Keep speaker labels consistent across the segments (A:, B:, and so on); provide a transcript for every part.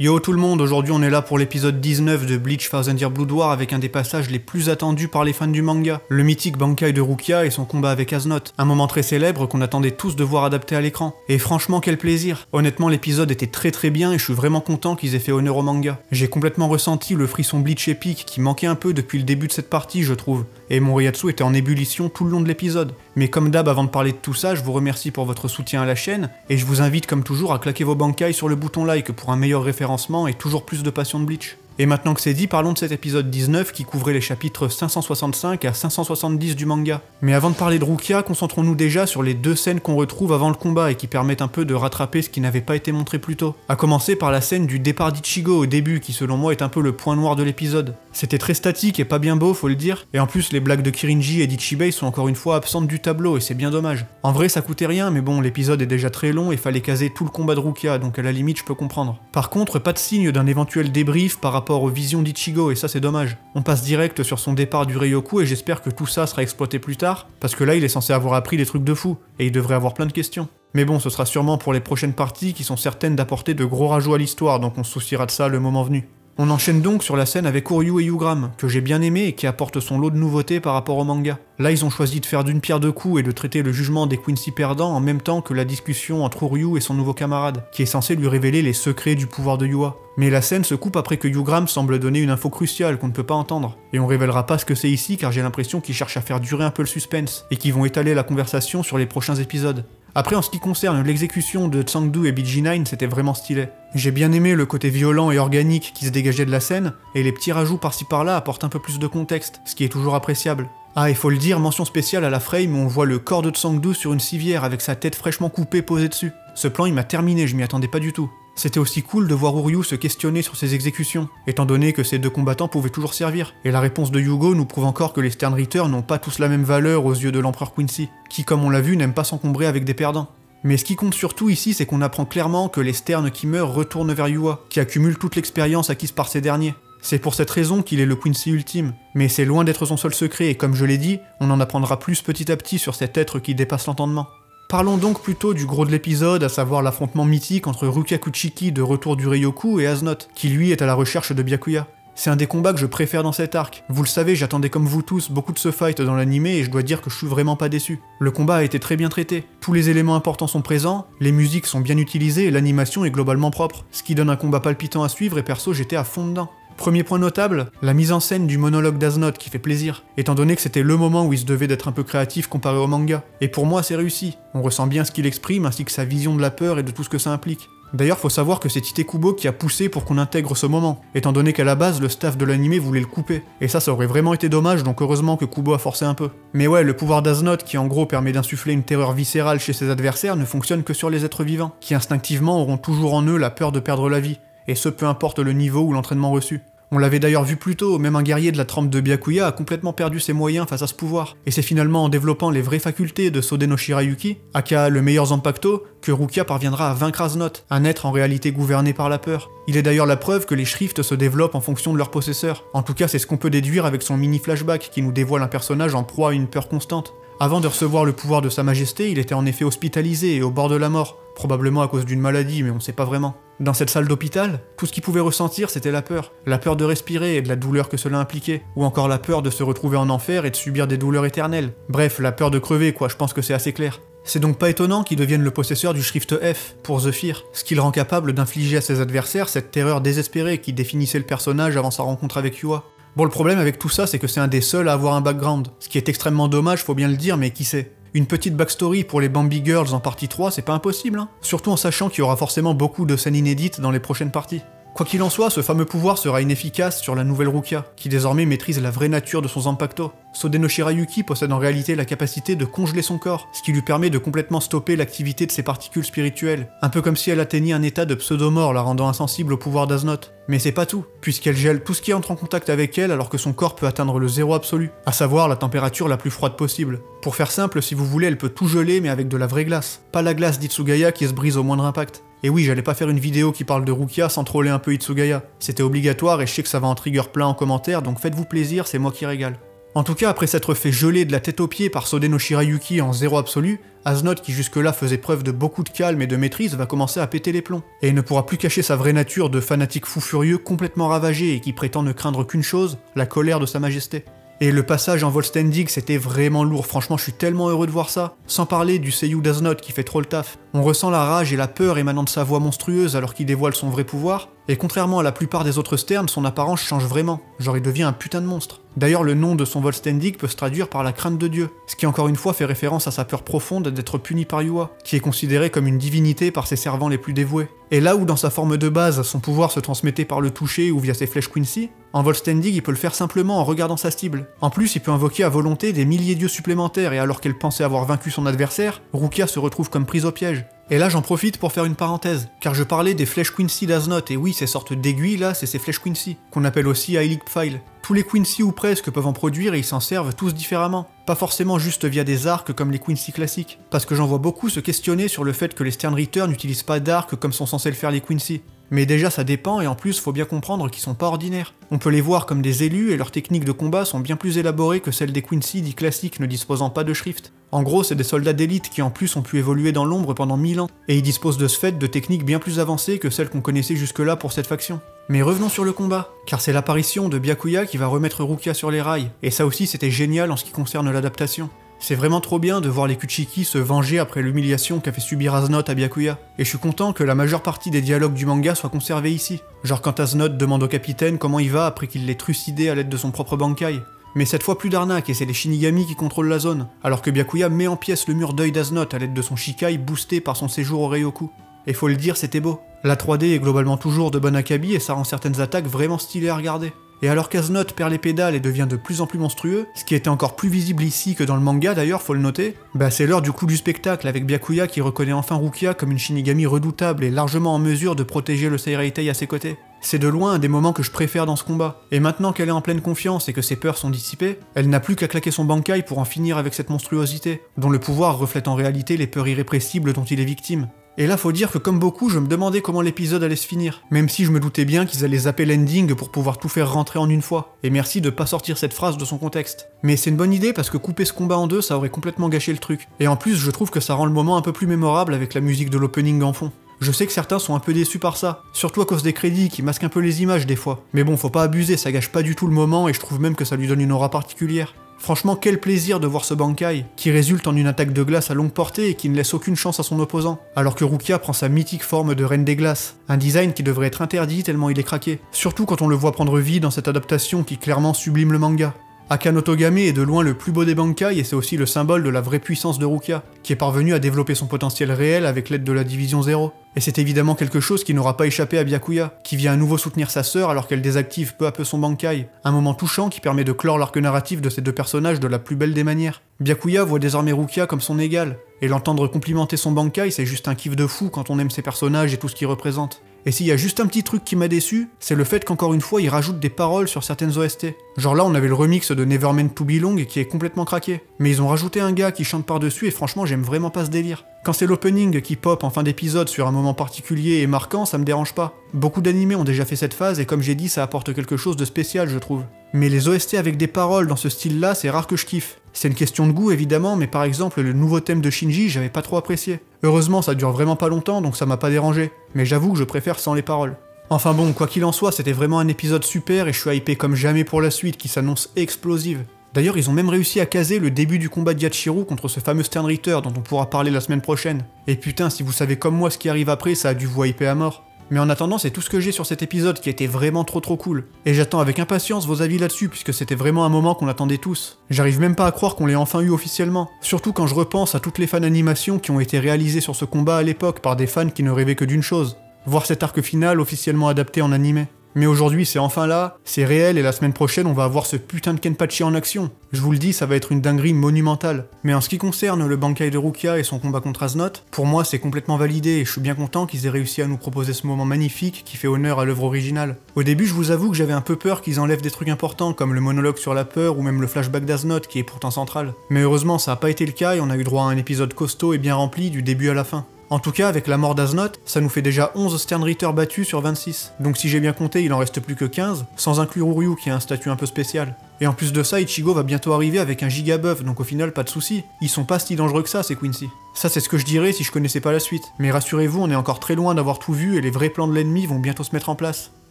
A: Yo tout le monde, aujourd'hui on est là pour l'épisode 19 de Bleach Thousand Year Blood War avec un des passages les plus attendus par les fans du manga, le mythique Bankai de Rukia et son combat avec Aznot, un moment très célèbre qu'on attendait tous de voir adapté à l'écran. Et franchement quel plaisir. Honnêtement l'épisode était très bien et je suis vraiment content qu'ils aient fait honneur au manga. J'ai complètement ressenti le frisson Bleach épique qui manquait un peu depuis le début de cette partie je trouve, et mon Reiatsu était en ébullition tout le long de l'épisode. Mais comme d'hab avant de parler de tout ça, je vous remercie pour votre soutien à la chaîne, et je vous invite comme toujours à claquer vos Bankai sur le bouton like pour un meilleur référencement et toujours plus de passion de Bleach. Et maintenant que c'est dit, parlons de cet épisode 19 qui couvrait les chapitres 565 à 570 du manga. Mais avant de parler de Rukia, concentrons-nous déjà sur les deux scènes qu'on retrouve avant le combat et qui permettent un peu de rattraper ce qui n'avait pas été montré plus tôt. A commencer par la scène du départ d'Ichigo au début qui selon moi est un peu le point noir de l'épisode. C'était très statique et pas bien beau faut le dire, et en plus les blagues de Kirinji et d'Ichibei sont encore une fois absentes du tableau et c'est bien dommage. En vrai ça coûtait rien mais bon l'épisode est déjà très long et fallait caser tout le combat de Rukia donc à la limite je peux comprendre. Par contre pas de signe d'un éventuel débrief par rapport aux visions d'Ichigo et ça c'est dommage. On passe direct sur son départ du Ryoku et j'espère que tout ça sera exploité plus tard, parce que là il est censé avoir appris des trucs de fou, et il devrait avoir plein de questions. Mais bon, ce sera sûrement pour les prochaines parties qui sont certaines d'apporter de gros rajouts à l'histoire, donc on se souciera de ça le moment venu. On enchaîne donc sur la scène avec Uryu et Yugram, que j'ai bien aimé et qui apporte son lot de nouveautés par rapport au manga. Là ils ont choisi de faire d'une pierre deux coups et de traiter le jugement des Quincy perdants en même temps que la discussion entre Uryu et son nouveau camarade, qui est censé lui révéler les secrets du pouvoir de Yua. Mais la scène se coupe après que Yugram semble donner une info cruciale qu'on ne peut pas entendre. Et on révélera pas ce que c'est ici car j'ai l'impression qu'ils cherchent à faire durer un peu le suspense, et qu'ils vont étaler la conversation sur les prochains épisodes. Après en ce qui concerne l'exécution de Tsangdu et BG9, c'était vraiment stylé. J'ai bien aimé le côté violent et organique qui se dégageait de la scène, et les petits rajouts par-ci par-là apportent un peu plus de contexte, ce qui est toujours appréciable. Ah, il faut le dire, mention spéciale à la frame où on voit le corps de Tsangdu sur une civière avec sa tête fraîchement coupée posée dessus. Ce plan il m'a terminé, je m'y attendais pas du tout. C'était aussi cool de voir Uryu se questionner sur ses exécutions, étant donné que ces deux combattants pouvaient toujours servir. Et la réponse de Yugo nous prouve encore que les Sternritter n'ont pas tous la même valeur aux yeux de l'empereur Quincy, qui comme on l'a vu n'aime pas s'encombrer avec des perdants. Mais ce qui compte surtout ici, c'est qu'on apprend clairement que les Sterns qui meurent retournent vers Yua, qui accumule toute l'expérience acquise par ces derniers. C'est pour cette raison qu'il est le Quincy ultime, mais c'est loin d'être son seul secret et comme je l'ai dit, on en apprendra plus petit à petit sur cet être qui dépasse l'entendement. Parlons donc plutôt du gros de l'épisode, à savoir l'affrontement mythique entre Rukia Kuchiki de retour du Ryoku et Aznot, qui lui est à la recherche de Byakuya. C'est un des combats que je préfère dans cet arc. Vous le savez, j'attendais comme vous tous beaucoup de ce fight dans l'animé et je dois dire que je suis vraiment pas déçu. Le combat a été très bien traité, tous les éléments importants sont présents, les musiques sont bien utilisées et l'animation est globalement propre, ce qui donne un combat palpitant à suivre et perso j'étais à fond dedans. Premier point notable, la mise en scène du monologue d'Aznot qui fait plaisir, étant donné que c'était le moment où il se devait d'être un peu créatif comparé au manga. Et pour moi c'est réussi, on ressent bien ce qu'il exprime ainsi que sa vision de la peur et de tout ce que ça implique. D'ailleurs faut savoir que c'est Tite Kubo qui a poussé pour qu'on intègre ce moment, étant donné qu'à la base le staff de l'animé voulait le couper. Et ça aurait vraiment été dommage donc heureusement que Kubo a forcé un peu. Mais ouais, le pouvoir d'Aznot qui en gros permet d'insuffler une terreur viscérale chez ses adversaires ne fonctionne que sur les êtres vivants, qui instinctivement auront toujours en eux la peur de perdre la vie, et ce peu importe le niveau ou l'entraînement reçu. On l'avait d'ailleurs vu plus tôt, même un guerrier de la trempe de Byakuya a complètement perdu ses moyens face à ce pouvoir, et c'est finalement en développant les vraies facultés de Sode no Shirayuki, aka le meilleur Zanpakuto, que Rukia parviendra à vaincre Aznot, un être en réalité gouverné par la peur. Il est d'ailleurs la preuve que les Shrifts se développent en fonction de leur possesseur, en tout cas c'est ce qu'on peut déduire avec son mini flashback qui nous dévoile un personnage en proie à une peur constante. Avant de recevoir le pouvoir de sa majesté, il était en effet hospitalisé et au bord de la mort, probablement à cause d'une maladie mais on sait pas vraiment. Dans cette salle d'hôpital, tout ce qu'il pouvait ressentir c'était la peur de respirer et de la douleur que cela impliquait, ou encore la peur de se retrouver en enfer et de subir des douleurs éternelles. Bref, la peur de crever quoi, je pense que c'est assez clair. C'est donc pas étonnant qu'il devienne le possesseur du Shrift F, pour Zephyr, ce qui le rend capable d'infliger à ses adversaires cette terreur désespérée qui définissait le personnage avant sa rencontre avec Yua. Bon le problème avec tout ça c'est que c'est un des seuls à avoir un background, ce qui est extrêmement dommage faut bien le dire mais qui sait. Une petite backstory pour les Bambi Girls en partie 3 c'est pas impossible hein, surtout en sachant qu'il y aura forcément beaucoup de scènes inédites dans les prochaines parties. Quoi qu'il en soit, ce fameux pouvoir sera inefficace sur la nouvelle Rukia, qui désormais maîtrise la vraie nature de son Zanpakuto. Sode no Shirayuki possède en réalité la capacité de congeler son corps, ce qui lui permet de complètement stopper l'activité de ses particules spirituelles, un peu comme si elle atteignait un état de pseudomort la rendant insensible au pouvoir d'Aznot. Mais c'est pas tout, puisqu'elle gèle tout ce qui entre en contact avec elle alors que son corps peut atteindre le zéro absolu, à savoir la température la plus froide possible. Pour faire simple, si vous voulez, elle peut tout geler mais avec de la vraie glace, pas la glace d'Itsugaya qui se brise au moindre impact. Et oui, j'allais pas faire une vidéo qui parle de Rukia sans troller un peu Itsugaya. C'était obligatoire et je sais que ça va en trigger plein en commentaire, donc faites-vous plaisir, c'est moi qui régale. En tout cas, après s'être fait geler de la tête aux pieds par Sode no Shirayuki en zéro absolu, Aznot, qui jusque-là faisait preuve de beaucoup de calme et de maîtrise, va commencer à péter les plombs. Et il ne pourra plus cacher sa vraie nature de fanatique fou furieux complètement ravagé et qui prétend ne craindre qu'une chose, la colère de sa majesté. Et le passage en Volstendig, c'était vraiment lourd, franchement je suis tellement heureux de voir ça. Sans parler du seiyuu d'Aznot qui fait trop le taf. On ressent la rage et la peur émanant de sa voix monstrueuse alors qu'il dévoile son vrai pouvoir, et contrairement à la plupart des autres sterns, son apparence change vraiment, genre il devient un putain de monstre. D'ailleurs le nom de son Volstendig peut se traduire par la crainte de Dieu, ce qui encore une fois fait référence à sa peur profonde d'être puni par Yua, qui est considéré comme une divinité par ses servants les plus dévoués. Et là où dans sa forme de base, son pouvoir se transmettait par le toucher ou via ses flèches Quincy, en Volstendig il peut le faire simplement en regardant sa cible. En plus il peut invoquer à volonté des milliers d'yeux supplémentaires et alors qu'elle pensait avoir vaincu son adversaire, Rukia se retrouve comme prise au piège. Et là j'en profite pour faire une parenthèse, car je parlais des flèches Quincy d'Aznot, et oui ces sortes d'aiguilles là c'est ces flèches Quincy, qu'on appelle aussi Heilig Pfeil. Tous les Quincy ou presque peuvent en produire et ils s'en servent tous différemment. Pas forcément juste via des arcs comme les Quincy classiques, parce que j'en vois beaucoup se questionner sur le fait que les Sternritter n'utilisent pas d'arcs comme sont censés le faire les Quincy. Mais déjà ça dépend et en plus faut bien comprendre qu'ils sont pas ordinaires. On peut les voir comme des élus et leurs techniques de combat sont bien plus élaborées que celles des Quincy dits classiques ne disposant pas de Shrift. En gros c'est des soldats d'élite qui en plus ont pu évoluer dans l'ombre pendant 1000 ans, et ils disposent de ce fait de techniques bien plus avancées que celles qu'on connaissait jusque-là pour cette faction. Mais revenons sur le combat, car c'est l'apparition de Byakuya qui va remettre Rukia sur les rails, et ça aussi c'était génial en ce qui concerne l'adaptation. C'est vraiment trop bien de voir les Kuchiki se venger après l'humiliation qu'a fait subir Aznot à Byakuya, et je suis content que la majeure partie des dialogues du manga soient conservés ici. Genre quand Aznot demande au capitaine comment il va après qu'il l'ait trucidé à l'aide de son propre Bankai. Mais cette fois plus d'arnaque et c'est les Shinigami qui contrôlent la zone, alors que Byakuya met en pièces le mur d'œil d'Aznot à l'aide de son Shikai boosté par son séjour au Ryoku. Et faut le dire, c'était beau. La 3D est globalement toujours de bon acabit et ça rend certaines attaques vraiment stylées à regarder. Et alors qu'Aznot perd les pédales et devient de plus en plus monstrueux, ce qui était encore plus visible ici que dans le manga d'ailleurs, faut le noter, bah c'est l'heure du coup du spectacle avec Byakuya qui reconnaît enfin Rukia comme une Shinigami redoutable et largement en mesure de protéger le Seireitei à ses côtés. C'est de loin un des moments que je préfère dans ce combat, et maintenant qu'elle est en pleine confiance et que ses peurs sont dissipées, elle n'a plus qu'à claquer son Bankai pour en finir avec cette monstruosité, dont le pouvoir reflète en réalité les peurs irrépressibles dont il est victime. Et là faut dire que comme beaucoup, je me demandais comment l'épisode allait se finir, même si je me doutais bien qu'ils allaient zapper l'ending pour pouvoir tout faire rentrer en une fois, et merci de pas sortir cette phrase de son contexte. Mais c'est une bonne idée parce que couper ce combat en deux, ça aurait complètement gâché le truc, et en plus je trouve que ça rend le moment un peu plus mémorable avec la musique de l'opening en fond. Je sais que certains sont un peu déçus par ça, surtout à cause des crédits qui masquent un peu les images des fois, mais bon faut pas abuser, ça gâche pas du tout le moment et je trouve même que ça lui donne une aura particulière. Franchement, quel plaisir de voir ce Bankai, qui résulte en une attaque de glace à longue portée et qui ne laisse aucune chance à son opposant, alors que Rukia prend sa mythique forme de Reine des Glaces, un design qui devrait être interdit tellement il est craqué, surtout quand on le voit prendre vie dans cette adaptation qui clairement sublime le manga. Akane Otogame est de loin le plus beau des Bankai et c'est aussi le symbole de la vraie puissance de Rukia, qui est parvenu à développer son potentiel réel avec l'aide de la Division 0. Et c'est évidemment quelque chose qui n'aura pas échappé à Byakuya, qui vient à nouveau soutenir sa sœur alors qu'elle désactive peu à peu son Bankai, un moment touchant qui permet de clore l'arc narratif de ces deux personnages de la plus belle des manières. Byakuya voit désormais Rukia comme son égale, et l'entendre complimenter son Bankai c'est juste un kiff de fou quand on aime ses personnages et tout ce qu'ils représentent. Et s'il y a juste un petit truc qui m'a déçu, c'est le fait qu'encore une fois ils rajoutent des paroles sur certaines OST. Genre là on avait le remix de Never Meant to Be Long qui est complètement craqué, mais ils ont rajouté un gars qui chante par-dessus et franchement j'aime vraiment pas ce délire. Quand c'est l'opening qui pop en fin d'épisode sur un moment particulier et marquant, ça me dérange pas. Beaucoup d'animés ont déjà fait cette phase et comme j'ai dit ça apporte quelque chose de spécial je trouve. Mais les OST avec des paroles dans ce style là c'est rare que je kiffe. C'est une question de goût évidemment, mais par exemple le nouveau thème de Shinji j'avais pas trop apprécié. Heureusement ça dure vraiment pas longtemps donc ça m'a pas dérangé, mais j'avoue que je préfère sans les paroles. Enfin bon, quoi qu'il en soit, c'était vraiment un épisode super et je suis hypé comme jamais pour la suite qui s'annonce explosive. D'ailleurs ils ont même réussi à caser le début du combat de Yachiru contre ce fameux Sternritter dont on pourra parler la semaine prochaine. Et putain si vous savez comme moi ce qui arrive après, ça a dû vous hyper à mort. Mais en attendant, c'est tout ce que j'ai sur cet épisode qui était vraiment trop cool. Et j'attends avec impatience vos avis là-dessus, puisque c'était vraiment un moment qu'on attendait tous. J'arrive même pas à croire qu'on l'ait enfin eu officiellement. Surtout quand je repense à toutes les fan animations qui ont été réalisées sur ce combat à l'époque par des fans qui ne rêvaient que d'une chose. Voir cet arc final officiellement adapté en animé. Mais aujourd'hui c'est enfin là, c'est réel et la semaine prochaine on va avoir ce putain de Kenpachi en action. Je vous le dis, ça va être une dinguerie monumentale. Mais en ce qui concerne le Bankai de Rukia et son combat contre Aznot, pour moi c'est complètement validé et je suis bien content qu'ils aient réussi à nous proposer ce moment magnifique qui fait honneur à l'œuvre originale. Au début je vous avoue que j'avais un peu peur qu'ils enlèvent des trucs importants comme le monologue sur la peur ou même le flashback d'Aznot qui est pourtant central. Mais heureusement ça a pas été le cas et on a eu droit à un épisode costaud et bien rempli du début à la fin. En tout cas, avec la mort d'Aznot, ça nous fait déjà 11 Sternritter battus sur 26. Donc si j'ai bien compté, il en reste plus que 15, sans inclure Uryu qui a un statut un peu spécial. Et en plus de ça, Ichigo va bientôt arriver avec un giga buff, donc au final pas de soucis. Ils sont pas si dangereux que ça, ces Quincy. Ça c'est ce que je dirais si je connaissais pas la suite. Mais rassurez-vous, on est encore très loin d'avoir tout vu et les vrais plans de l'ennemi vont bientôt se mettre en place.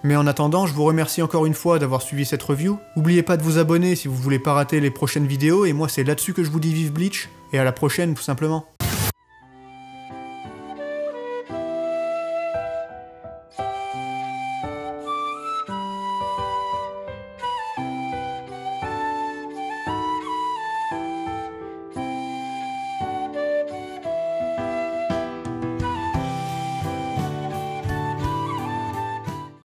A: Mais en attendant, je vous remercie encore une fois d'avoir suivi cette review. N'oubliez pas de vous abonner si vous voulez pas rater les prochaines vidéos, et moi c'est là-dessus que je vous dis vive Bleach, et à la prochaine tout simplement.